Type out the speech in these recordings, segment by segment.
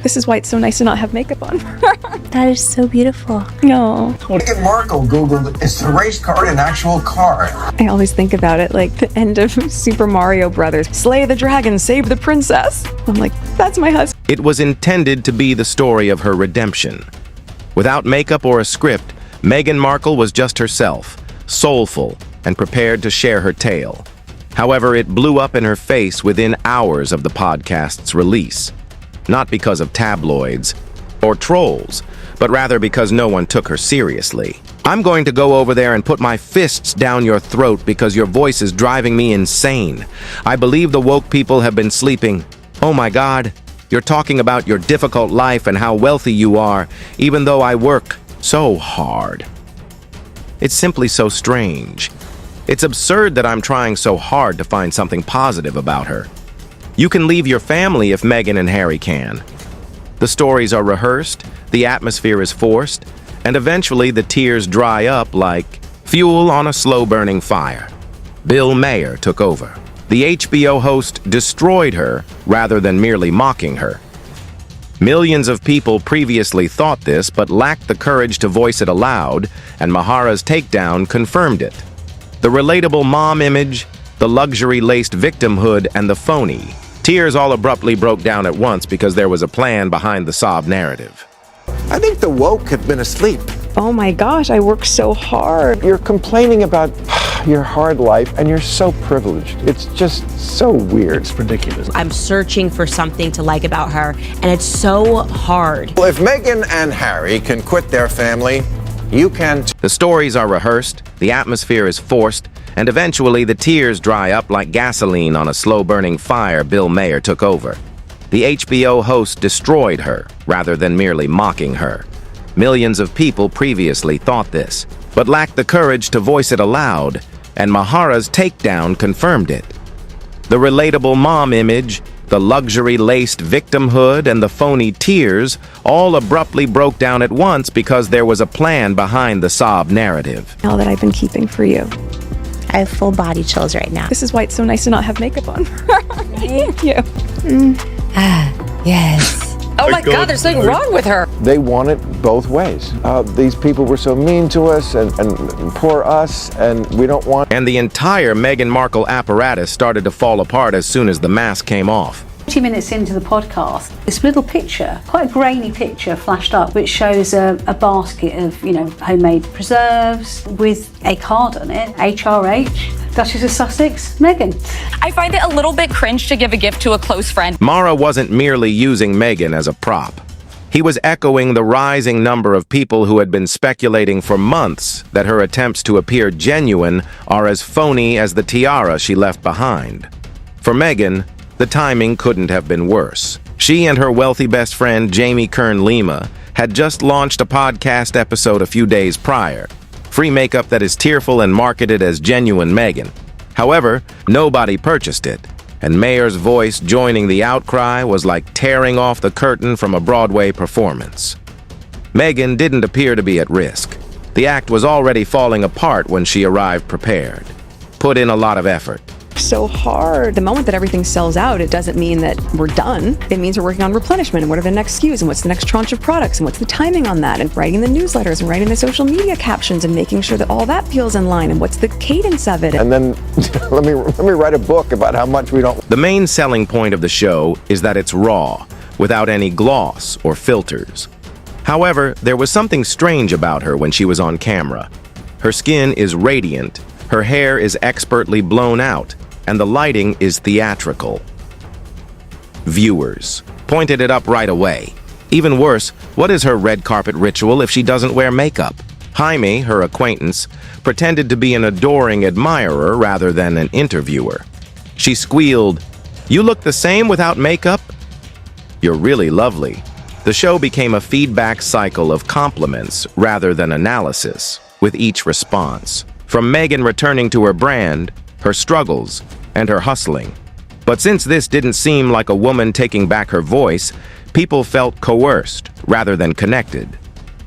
This is why it's so nice to not have makeup on. That is so beautiful. No. Meghan Markle Googled, is the race card an actual car? I always think about it like the end of Super Mario Brothers. Slay the dragon, save the princess. I'm like, that's my husband. It was intended to be the story of her redemption. Without makeup or a script, Meghan Markle was just herself, soulful, and prepared to share her tale. However, it blew up in her face within hours of the podcast's release. Not because of tabloids or trolls, but rather because no one took her seriously. I'm going to go over there and put my fists down your throat because your voice is driving me insane. I believe the woke people have been sleeping. Oh my God, you're talking about your difficult life and how wealthy you are, even though I work so hard. It's simply so strange. It's absurd that I'm trying so hard to find something positive about her. You can leave your family if Meghan and Harry can. The stories are rehearsed, the atmosphere is forced, and eventually the tears dry up like fuel on a slow-burning fire. Bill Maher took over. The HBO host destroyed her rather than merely mocking her. Millions of people previously thought this but lacked the courage to voice it aloud, and Maher's takedown confirmed it. The relatable mom image, the luxury-laced victimhood, and the phony. Tears all abruptly broke down at once because there was a plan behind the sob narrative. I think the woke have been asleep. Oh my gosh, I work so hard. You're complaining about your hard life and you're so privileged. It's just so weird. It's ridiculous. I'm searching for something to like about her, and it's so hard. Well, if Meghan and Harry can quit their family, you can. The stories are rehearsed, the atmosphere is forced, and eventually the tears dry up like gasoline on a slow-burning fire. Bill Maher took over. The HBO host destroyed her, rather than merely mocking her. Millions of people previously thought this, but lacked the courage to voice it aloud, and Maher's takedown confirmed it. The relatable mom image, the luxury-laced victimhood, and the phony tears all abruptly broke down at once because there was a plan behind the sob narrative. All that I've been keeping for you. I have full body chills right now. This is why it's so nice to not have makeup on. Thank you. Yes. Oh my God, there's something wrong with her. They want it both ways. These people were so mean to us and poor us, and we don't want. And the entire Meghan Markle apparatus started to fall apart as soon as the mask came off. 20 minutes into the podcast, this little picture, quite a grainy picture, flashed up, which shows a basket of, homemade preserves with a card on it, HRH, Duchess of Sussex, Meghan. I find it a little bit cringe to give a gift to a close friend. Maher wasn't merely using Meghan as a prop. He was echoing the rising number of people who had been speculating for months that her attempts to appear genuine are as phony as the tiara she left behind. For Meghan, the timing couldn't have been worse. She and her wealthy best friend, Jamie Kern-Lima, had just launched a podcast episode a few days prior. Free makeup that is tearful and marketed as genuine Meghan. However, nobody purchased it, and Maher's voice joining the outcry was like tearing off the curtain from a Broadway performance. Meghan didn't appear to be at risk. The act was already falling apart when she arrived prepared. Put in a lot of effort. So hard. The moment that everything sells out, it doesn't mean that we're done. It means we're working on replenishment and what are the next SKUs and what's the next tranche of products and what's the timing on that and writing the newsletters and writing the social media captions and making sure that all that feels in line and what's the cadence of it. And then let me write a book about how much we don't. The main selling point of the show is that it's raw, without any gloss or filters. However, there was something strange about her when she was on camera. Her skin is radiant, her hair is expertly blown out, and the lighting is theatrical. Viewers pointed it up right away. Even worse, what is her red carpet ritual if she doesn't wear makeup? Jaime, her acquaintance, pretended to be an adoring admirer rather than an interviewer. She squealed, "You look the same without makeup? You're really lovely." The show became a feedback cycle of compliments rather than analysis, with each response. From Meghan returning to her brand, her struggles, and her hustling. But since this didn't seem like a woman taking back her voice, people felt coerced rather than connected.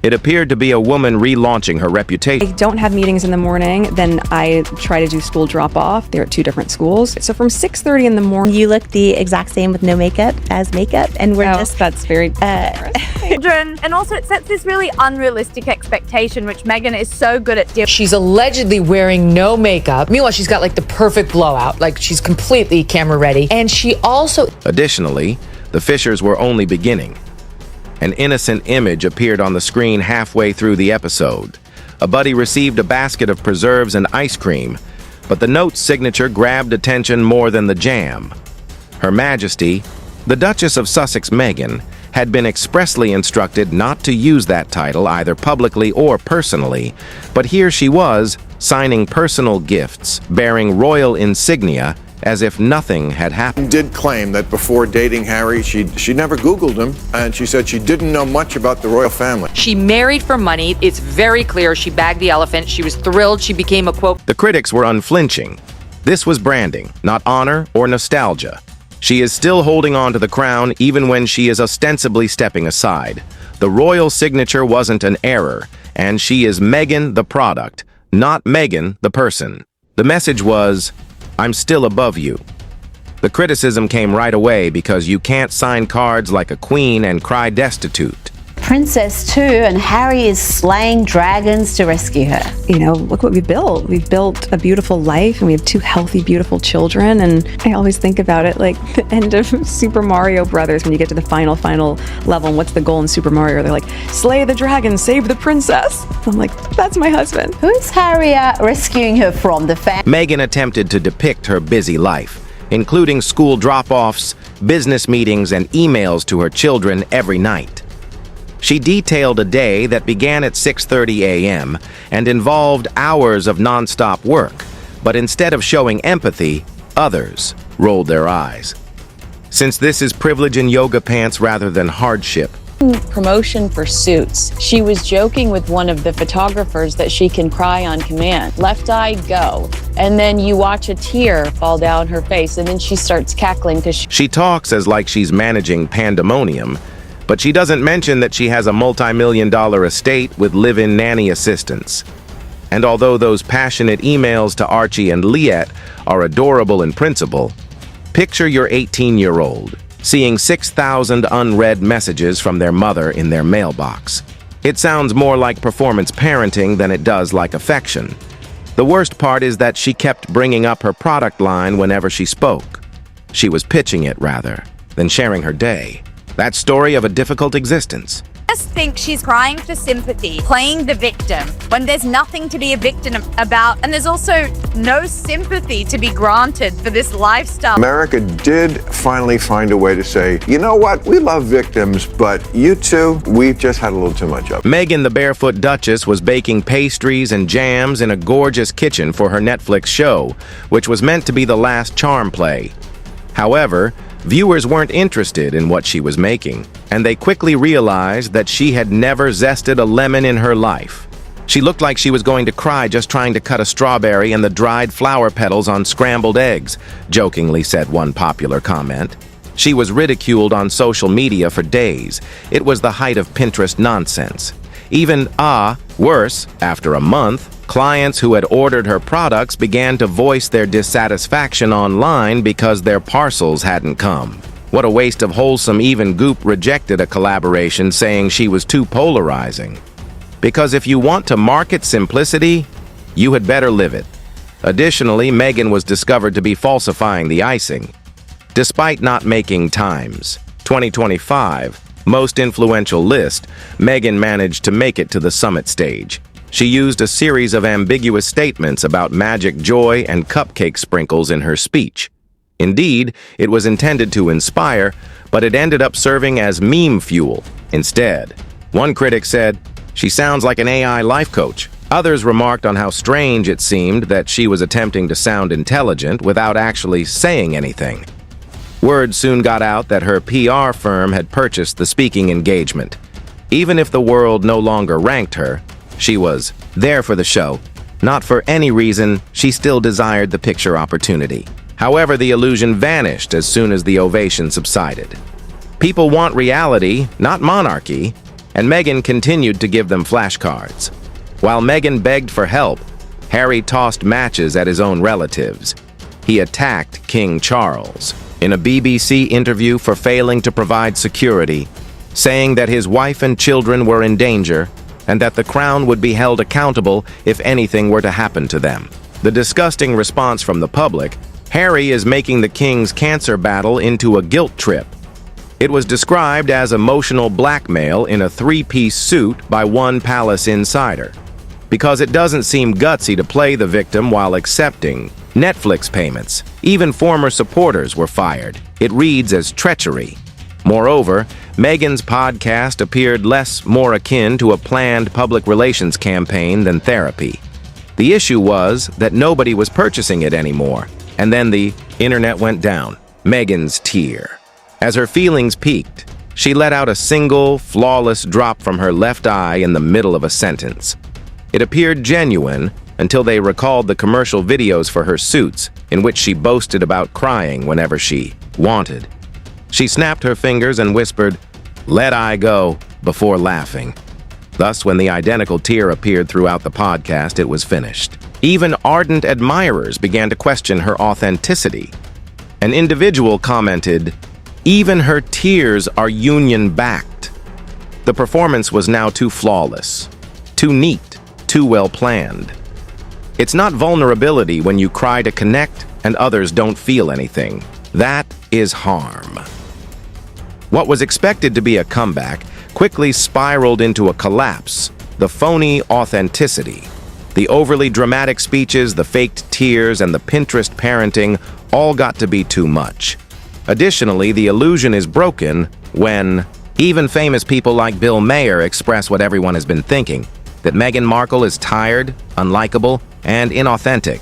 It appeared to be a woman relaunching her reputation. I don't have meetings in the morning, then I try to do school drop-off. They're at 2 different schools. So from 6:30 in the morning... You look the exact same with no makeup as makeup, and we're just... That's very... children, and also it sets this really unrealistic expectation, which Meghan is so good at dealing. She's allegedly wearing no makeup. Meanwhile, she's got like the perfect blowout, like she's completely camera ready. And she also... Additionally, the Fishers were only beginning. An innocent image appeared on the screen halfway through the episode. A buddy received a basket of preserves and ice cream, but the note's signature grabbed attention more than the jam. Her Majesty, the Duchess of Sussex Meghan, had been expressly instructed not to use that title either publicly or personally, but here she was, signing personal gifts, bearing royal insignia, as if nothing had happened. Did claim that before dating Harry, she never Googled him, and she said she didn't know much about the royal family. She married for money. It's very clear she bagged the elephant. She was thrilled she became a quote. The critics were unflinching. This was branding, not honor or nostalgia. She is still holding on to the crown even when she is ostensibly stepping aside. The royal signature wasn't an error, and she is Meghan the product, not Meghan the person. The message was, I'm still above you. The criticism came right away because you can't sign cards like a queen and cry destitute. Princess too, and Harry is slaying dragons to rescue her. You know, look what we built. We've built a beautiful life, and we have 2 healthy, beautiful children. And I always think about it like the end of Super Mario Brothers when you get to the final level. And what's the goal in Super Mario? They're like, slay the dragon, save the princess. I'm like, that's my husband. Who's Harry rescuing her from? The family? Meghan attempted to depict her busy life, including school drop-offs, business meetings, and emails to her children every night. She detailed a day that began at 6:30 a.m. and involved hours of nonstop work, but instead of showing empathy, others rolled their eyes. Since this is privilege in yoga pants rather than hardship, promotion for Suits. She was joking with one of the photographers that she can cry on command. Left eye, go. And then you watch a tear fall down her face, and then she starts cackling because she talks as like she's managing pandemonium, but she doesn't mention that she has a multi-million-dollar estate with live-in nanny assistants. And although those passionate emails to Archie and Liette are adorable in principle, picture your 18-year-old seeing 6,000 unread messages from their mother in their mailbox. It sounds more like performance parenting than it does like affection. The worst part is that she kept bringing up her product line whenever she spoke. She was pitching it, rather, than sharing her day. That story of a difficult existence. I just think she's crying for sympathy, playing the victim, when there's nothing to be a victim about, and there's also no sympathy to be granted for this lifestyle. America did finally find a way to say, you know what, we love victims, but you two, we've just had a little too much of it. Meghan the Barefoot Duchess was baking pastries and jams in a gorgeous kitchen for her Netflix show, which was meant to be the last charm play. However, viewers weren't interested in what she was making, and they quickly realized that she had never zested a lemon in her life. She looked like she was going to cry just trying to cut a strawberry and the dried flower petals on scrambled eggs, jokingly said one popular comment. She was ridiculed on social media for days. It was the height of Pinterest nonsense. Even, worse, after a month, clients who had ordered her products began to voice their dissatisfaction online because their parcels hadn't come. What a waste of wholesome. Even Goop rejected a collaboration, saying she was too polarizing. Because if you want to market simplicity, you had better live it. Additionally, Meghan was discovered to be falsifying the icing. Despite not making Times 2025 most influential list, Meghan managed to make it to the summit stage. She used a series of ambiguous statements about magic joy and cupcake sprinkles in her speech. Indeed, it was intended to inspire, but it ended up serving as meme fuel instead. One critic said, "She sounds like an AI life coach." Others remarked on how strange it seemed that she was attempting to sound intelligent without actually saying anything. Word soon got out that her PR firm had purchased the speaking engagement. Even if the world no longer ranked her, she was there for the show. Not for any reason, she still desired the picture opportunity. However, the illusion vanished as soon as the ovation subsided. People want reality, not monarchy. and Meghan continued to give them flashcards. While Meghan begged for help, Harry tossed matches at his own relatives. He attacked King Charles in a BBC interview for failing to provide security, saying that his wife and children were in danger and that the crown would be held accountable if anything were to happen to them. The disgusting response from the public, Harry is making the king's cancer battle into a guilt trip. It was described as emotional blackmail in a three-piece suit by one palace insider, because it doesn't seem gutsy to play the victim while accepting Netflix payments. Even former supporters were fired. It reads as treachery. Moreover, Meghan's podcast appeared more akin to a planned public relations campaign than therapy. The issue was that nobody was purchasing it anymore, and then the internet went down. Meghan's tear. As her feelings peaked, she let out a single, flawless drop from her left eye in the middle of a sentence. It appeared genuine until they recalled the commercial videos for her suits, in which she boasted about crying whenever she wanted. She snapped her fingers and whispered, "Let I go," before laughing. Thus, when the identical tear appeared throughout the podcast, it was finished. Even ardent admirers began to question her authenticity. An individual commented, "Even her tears are union-backed." The performance was now too flawless, too neat, too well planned. It's not vulnerability when you cry to connect and others don't feel anything. That is harm. What was expected to be a comeback quickly spiraled into a collapse. The phony authenticity, the overly dramatic speeches, the faked tears, and the Pinterest parenting all got to be too much. Additionally, the illusion is broken when even famous people like Bill Maher express what everyone has been thinking, that Meghan Markle is tired, unlikable, and inauthentic.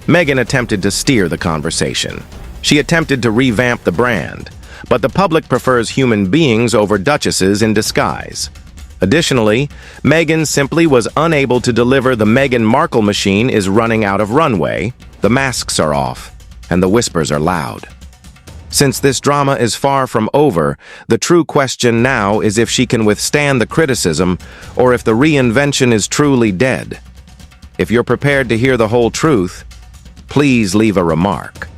Meghan attempted to steer the conversation. She attempted to revamp the brand, but the public prefers human beings over duchesses in disguise. Additionally, Meghan simply was unable to deliver. The Meghan Markle machine is running out of runway, the masks are off, and the whispers are loud. Since this drama is far from over, the true question now is if she can withstand the criticism or if the reinvention is truly dead. If you're prepared to hear the whole truth, please leave a remark.